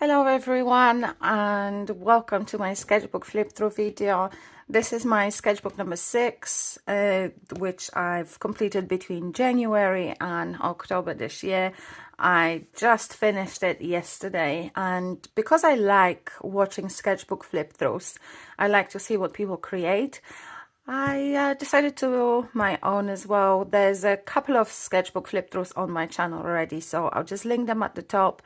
Hello everyone and welcome to my sketchbook flip through video. This is my sketchbook number 6, which I've completed between January and October this year. I just finished it yesterday, and because I like watching sketchbook flip throughs, I like to see what people create. I decided to do my own as well. There's a couple of sketchbook flip throughs on my channel already, so I'll just link them at the top.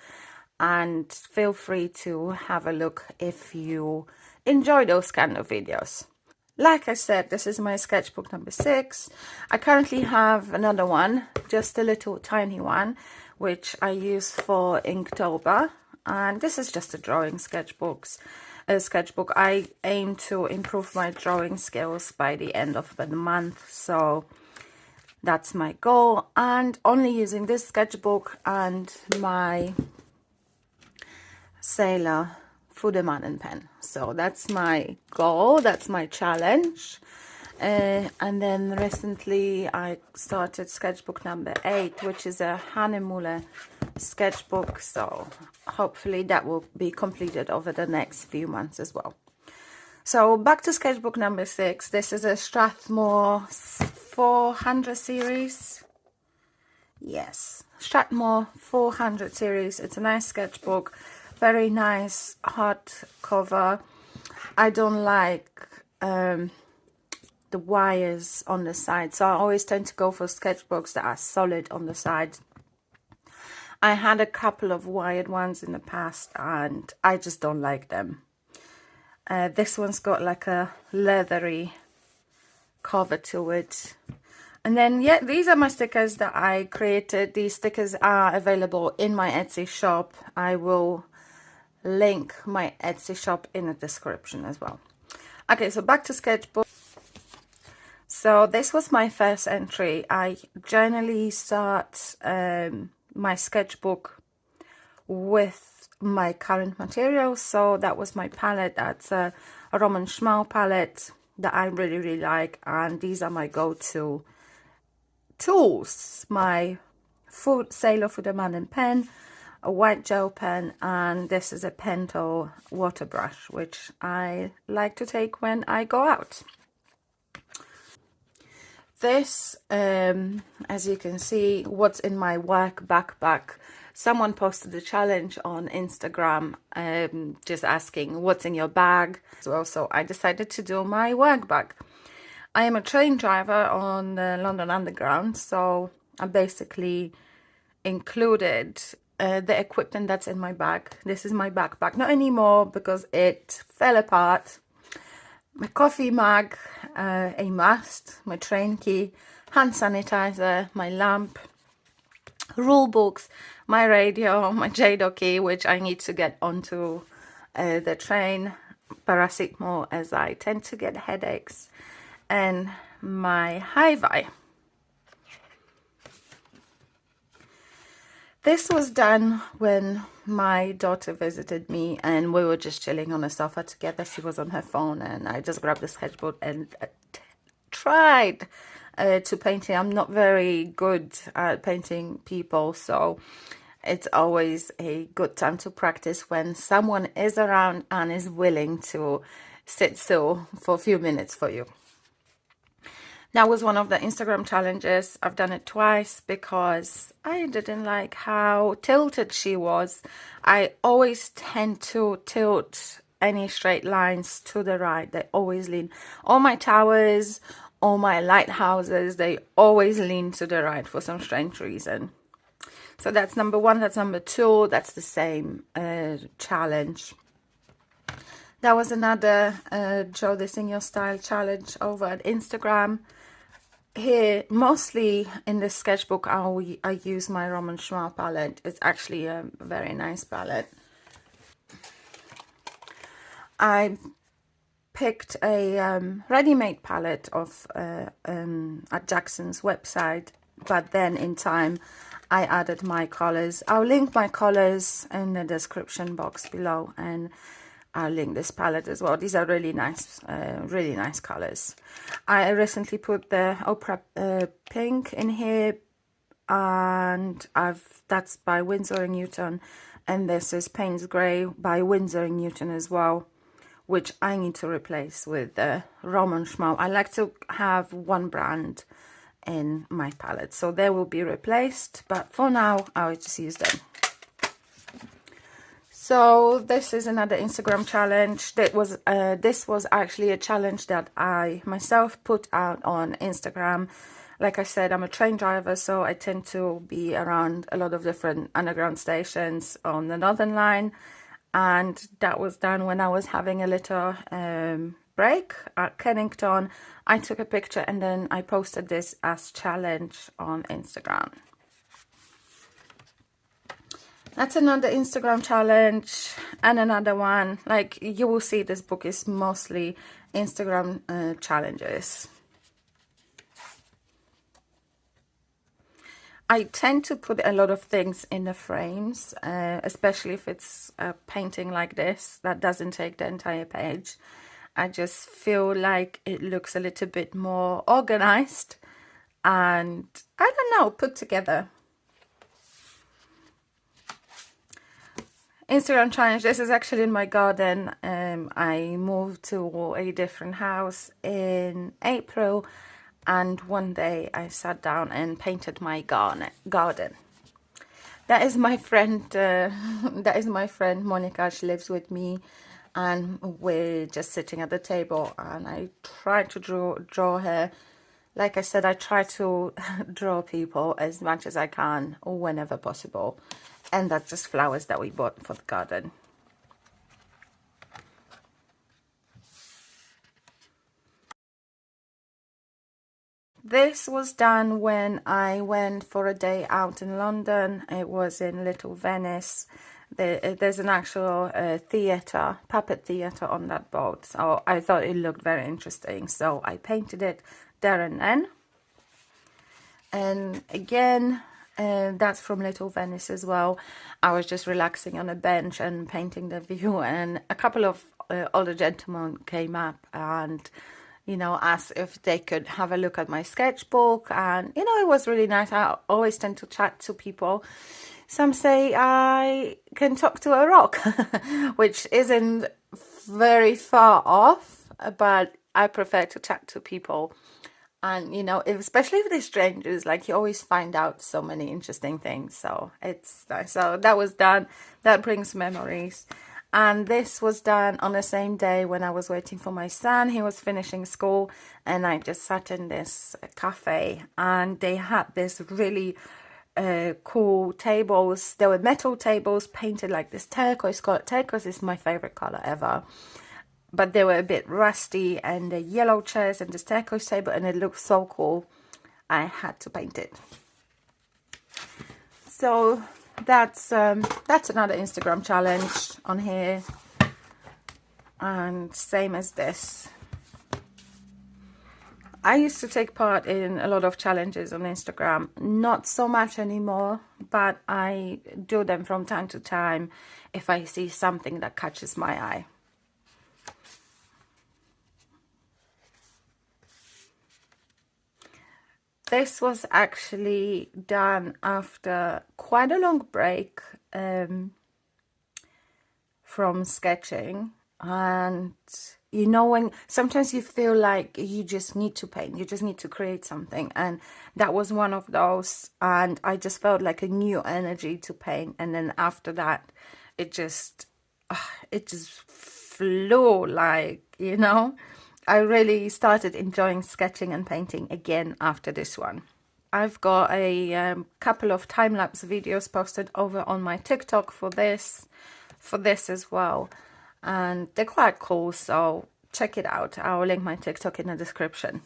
And feel free to have a look if you enjoy those kind of videos. Like I said, this is my sketchbook number 6. I currently have another one, just a little tiny one, which I use for Inktober. And this is just a drawing sketchbook. I aim to improve my drawing skills by the end of the month, so that's my goal. And only using this sketchbook and my Sailor Fudermannen pen. So that's my goal, that's my challenge. And then recently I started sketchbook number 8, which is a Hanna sketchbook. So hopefully that will be completed over the next few months as well. So back to sketchbook number 6. This is a Strathmore 400 series. Yes, Strathmore 400 series. It's a nice sketchbook. Very nice hardcover. I don't like the wires on the side, so I always tend to go for sketchbooks that are solid on the side. I had a couple of wired ones in the past and I just don't like them. This one's got like a leathery cover to it. And then, yeah, these are my stickers that I created. These stickers are available in my Etsy shop. I will link my Etsy shop in the description as well. Okay, so back to sketchbook. So this was my first entry. I generally start my sketchbook with my current materials. So that was my palette. That's a Roman Schmal palette that I really like, and these are my go-to tools. My Sailor Fudermannen pen, a white gel pen, and this is a Pentel water brush, which I like to take when I go out. This, as you can see, what's in my work backpack. Someone posted a challenge on Instagram, just asking what's in your bag. So I decided to do my work bag. I am a train driver on the London Underground, so I basically included the equipment that's in my bag. This is my backpack, not anymore because it fell apart. My coffee mug, a must, my train key, hand sanitizer, my lamp, rule books, my radio, my JDO key, which I need to get onto the train, paracetamol as I tend to get headaches, and my hi-fi. This was done when my daughter visited me and we were just chilling on the sofa together. She was on her phone and I just grabbed the sketchbook and tried to paint it. I'm not very good at painting people, so it's always a good time to practice when someone is around and is willing to sit still for a few minutes for you. That was one of the Instagram challenges. I've done it twice because I didn't like how tilted she was. I always tend to tilt any straight lines to the right. They always lean. All my towers, all my lighthouses, they always lean to the right for some strange reason. So that's number 1. That's number 2. That's the same challenge. That was another Draw This in Your Style challenge over at Instagram. Here, mostly in this sketchbook, I use my Roman Schmal palette. It's actually a very nice palette. I picked a ready-made palette of at Jackson's website, but then in time I added my colors. I'll link my colors in the description box below, and I'll link this palette as well. These are really nice colors. I recently put the Oprah pink in here, and that's by Winsor & Newton. and this is Payne's Grey by Winsor & Newton as well, which I need to replace with Roman Schmal. I like to have one brand in my palette, so they will be replaced, but for now I'll just use them. So this is another Instagram challenge. This was actually a challenge that I myself put out on Instagram. Like I said, I'm a train driver, so I tend to be around a lot of different underground stations on the Northern Line, and that was done when I was having a little break at Kennington. I took a picture and then I posted this as challenge on Instagram. That's another Instagram challenge, and another one. Like, you will see this book is mostly Instagram challenges. I tend to put a lot of things in the frames, especially if it's a painting like this that doesn't take the entire page. I just feel like it looks a little bit more organized and, I don't know, put together. Instagram challenge. This is actually in my garden. I moved to a different house in April, and one day I sat down and painted my garden. That is my friend. That is my friend Monica. She lives with me, and we're just sitting at the table. And I try to draw her. Like I said, I try to draw people as much as I can, whenever possible. And that's just flowers that we bought for the garden. This was done when I went for a day out in London. It was in Little Venice. There's an actual theatre, puppet theatre on that boat. So I thought it looked very interesting. So I painted it there and then. And again, that's from Little Venice as well. I was just relaxing on a bench and painting the view, and a couple of older gentlemen came up and, you know, asked if they could have a look at my sketchbook. And, you know, it was really nice. I always tend to chat to people. Some say I can talk to a rock, which isn't very far off, but I prefer to chat to people. And, you know, especially if they're strangers, like, you always find out so many interesting things. So it's nice. So that was done. That brings memories. And this was done on the same day when I was waiting for my son. He was finishing school, and I just sat in this cafe, and they had this really cool tables. There were metal tables painted like this turquoise color. Turquoise is my favorite color ever. But they were a bit rusty, and the yellow chairs and the turquoise table, and it looked so cool. I had to paint it. So that's another Instagram challenge on here, and same as this. I used to take part in a lot of challenges on Instagram, not so much anymore, but I do them from time to time if I see something that catches my eye. This was actually done after quite a long break from sketching. And, you know, when sometimes you feel like you just need to paint, you just need to create something. And that was one of those. And I just felt like a new energy to paint. And then after that, it just flew, like, you know. I really started enjoying sketching and painting again after this one. I've got a couple of time-lapse videos posted over on my TikTok for this as well. And they're quite cool, so check it out. I'll link my TikTok in the description.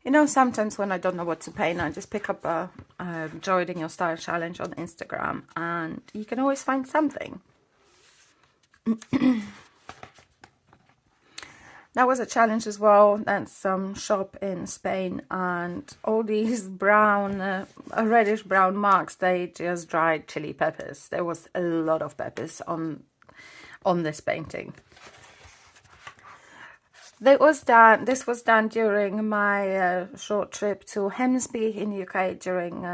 You know, sometimes when I don't know what to paint, I just pick up a Joining Your Style challenge on Instagram, and you can always find something. That was a challenge as well. That's some shop in Spain, and all these brown, reddish brown marks, they just dried chili peppers. There was a lot of peppers on this painting. This was done during my short trip to Hemsby in UK during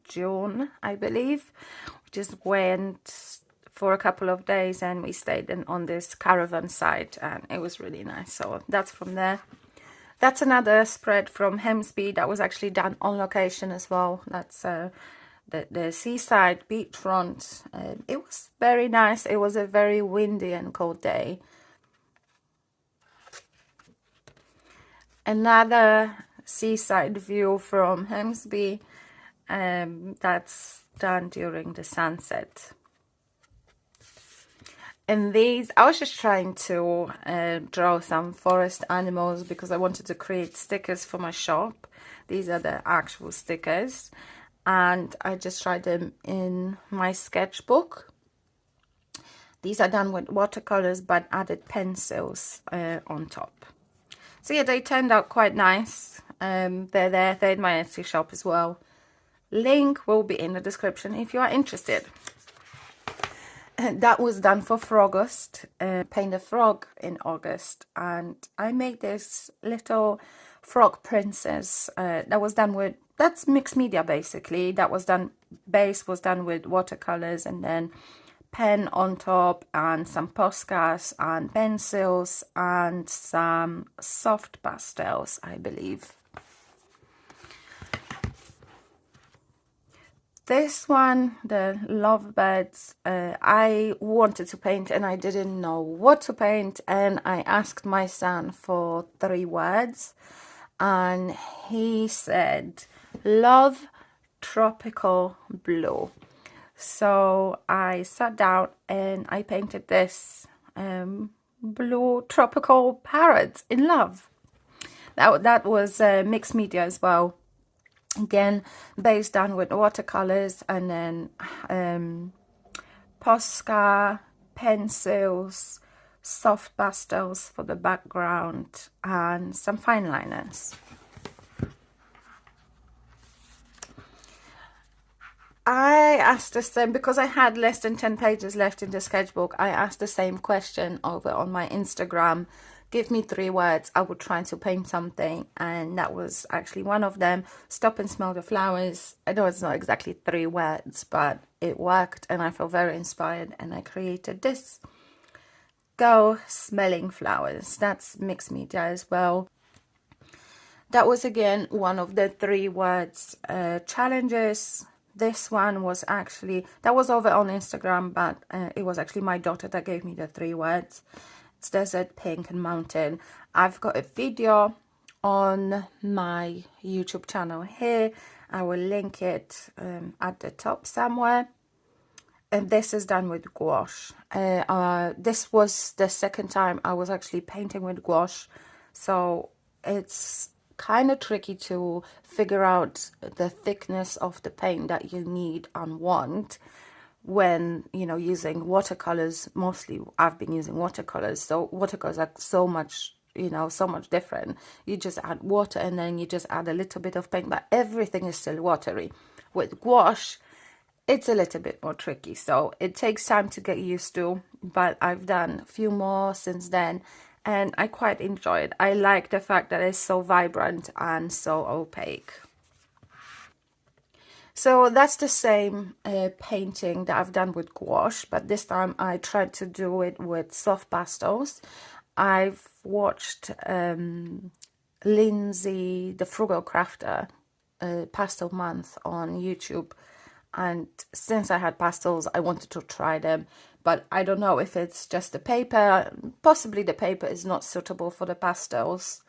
June, I believe. We just went for a couple of days and we stayed on this caravan site, and it was really nice. So that's from there. That's another spread from Hemsby that was actually done on location as well. That's the seaside beachfront. It was very nice. It was a very windy and cold day. Another seaside view from Hemsby, that's done during the sunset. And these, I was just trying to draw some forest animals because I wanted to create stickers for my shop. These are the actual stickers, and I just tried them in my sketchbook. These are done with watercolors but added pencils on top. So yeah, they turned out quite nice. They're there. They're in my Etsy shop as well. Link will be in the description if you are interested. That was done for Frogust. Paint a frog in August, and I made this little frog princess. That was done with, that's mixed media basically. That was done, base was done with watercolors, and then pen on top, and some postcards and pencils and some soft pastels, I believe. This one, the lovebirds, I wanted to paint and I didn't know what to paint, and I asked my son for 3 words, and he said love tropical blue. So I sat down and I painted this blue tropical parrot in love. That was mixed media as well. Again, base done with watercolors, and then Posca, pencils, soft pastels for the background, and some fine liners. I asked the same, because I had less than 10 pages left in the sketchbook. I asked the same question over on my Instagram. Give me 3 words, I would try to paint something, and that was actually one of them. Stop and smell the flowers. I know it's not exactly 3 words, but it worked and I felt very inspired, and I created this. Go smelling flowers. That's mixed media as well. That was again one of the 3 words challenges. This one was actually, that was over on Instagram, but it was actually my daughter that gave me the 3 words. It's desert, pink and mountain. I've got a video on my YouTube channel here. I will link it at the top somewhere. And this is done with gouache. This was the second time I was actually painting with gouache. So it's kind of tricky to figure out the thickness of the paint that you need and want when, you know, using watercolors. Mostly I've been using watercolors, so watercolors are so much, you know, so much different. You just add water and then you just add a little bit of paint, but everything is still watery. With gouache, it's a little bit more tricky, so it takes time to get used to, but I've done a few more since then and I quite enjoy it. I like the fact that it's so vibrant and so opaque. So that's the same painting that I've done with gouache, but this time I tried to do it with soft pastels. I've watched Lindsay, the Frugal Crafter, Pastel Month on YouTube, and since I had pastels, I wanted to try them, but I don't know if it's just the paper. Possibly the paper is not suitable for the pastels,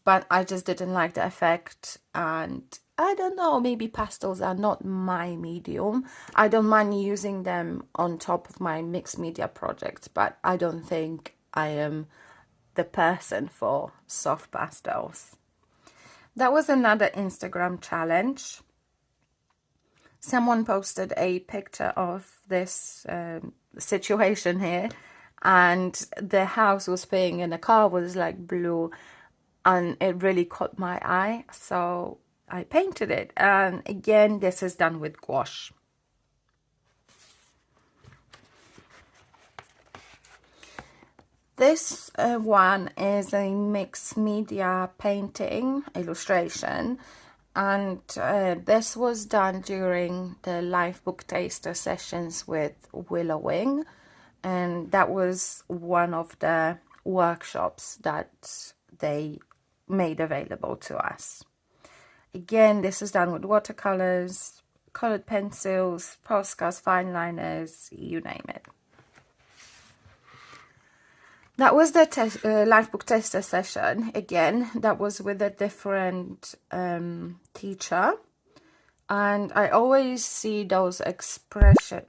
but I just didn't like the effect, and I don't know, maybe pastels are not my medium. I don't mind using them on top of my mixed media projects, but I don't think I am the person for soft pastels. That was another Instagram challenge. Someone posted a picture of this situation here, and the house was pink and the car was like blue, and it really caught my eye, so I painted it. And again, this is done with gouache. This one is a mixed media painting illustration, and this was done during the live book taster sessions with Willowing, and that was one of the workshops that they made available to us. Again, this is done with watercolors, colored pencils, postcards, fine liners, you name it. That was the live book taster session. Again, that was with a different teacher, and I always see those expressive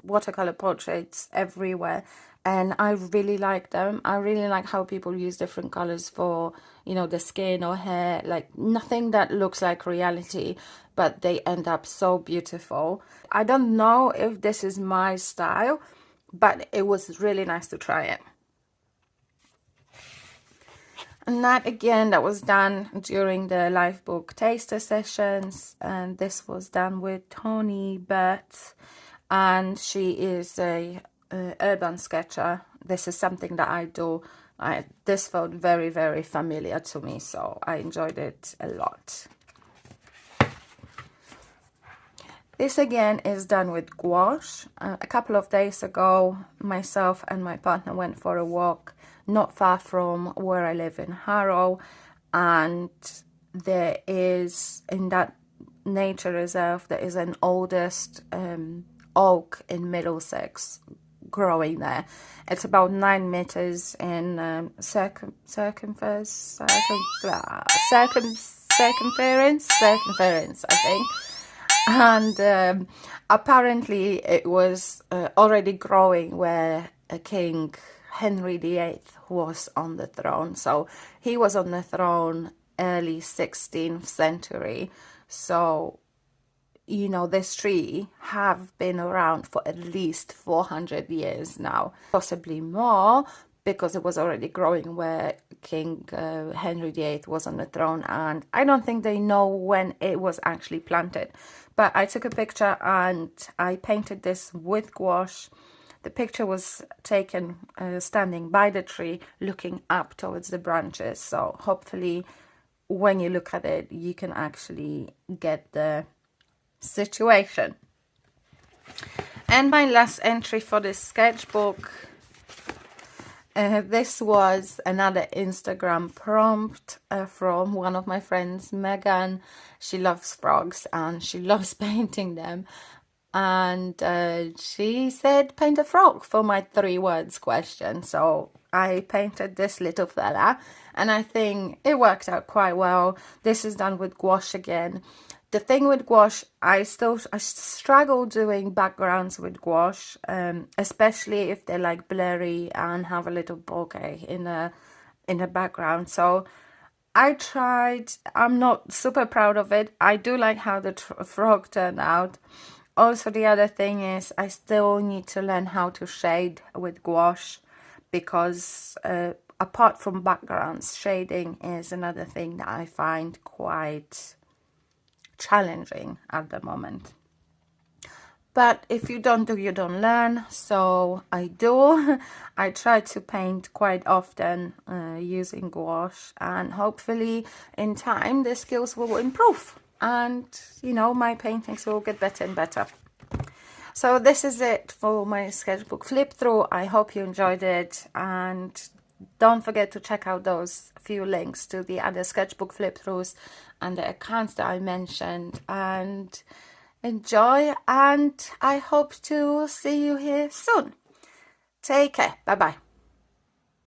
watercolor portraits everywhere, and I really like them. I really like how people use different colors for, you know, the skin or hair, like nothing that looks like reality, but they end up so beautiful. I don't know if this is my style, but it was really nice to try it. And that, again, that was done during the live book taster sessions, and this was done with Tony Burt, and she is a urban sketcher. This is something that I do. This felt very, very familiar to me, so I enjoyed it a lot. This again is done with gouache. A couple of days ago, myself and my partner went for a walk not far from where I live in Harrow, and there is, in that nature reserve, there is an oldest oak in Middlesex growing there. It's about 9 meters in circumference, I think. And apparently it was already growing where King Henry VIII was on the throne. So he was on the throne early 16th century. So, you know, this tree have been around for at least 400 years now, possibly more, because it was already growing where King Henry VIII was on the throne, and I don't think they know when it was actually planted. But I took a picture and I painted this with gouache. The picture was taken standing by the tree, looking up towards the branches. So hopefully when you look at it, you can actually get the situation. And my last entry for this sketchbook, this was another Instagram prompt from one of my friends, Megan. She loves frogs and she loves painting them. And she said, paint a frog for my 3 words question. So I painted this little fella, and I think it worked out quite well. This is done with gouache again. The thing with gouache, I struggle doing backgrounds with gouache, especially if they're like blurry and have a little bokeh in the background. So I tried. I'm not super proud of it. I do like how the frog turned out. Also, the other thing is I still need to learn how to shade with gouache, because apart from backgrounds, shading is another thing that I find quite challenging at the moment. But if you don't do, you don't learn. So I do. I try to paint quite often using gouache, and hopefully in time the skills will improve, and you know, my paintings will get better and better. So this is it for my sketchbook flip through. I hope you enjoyed it, and don't forget to check out those few links to the other sketchbook flip throughs and the accounts that I mentioned, and enjoy, and I hope to see you here soon. Take care. Bye bye.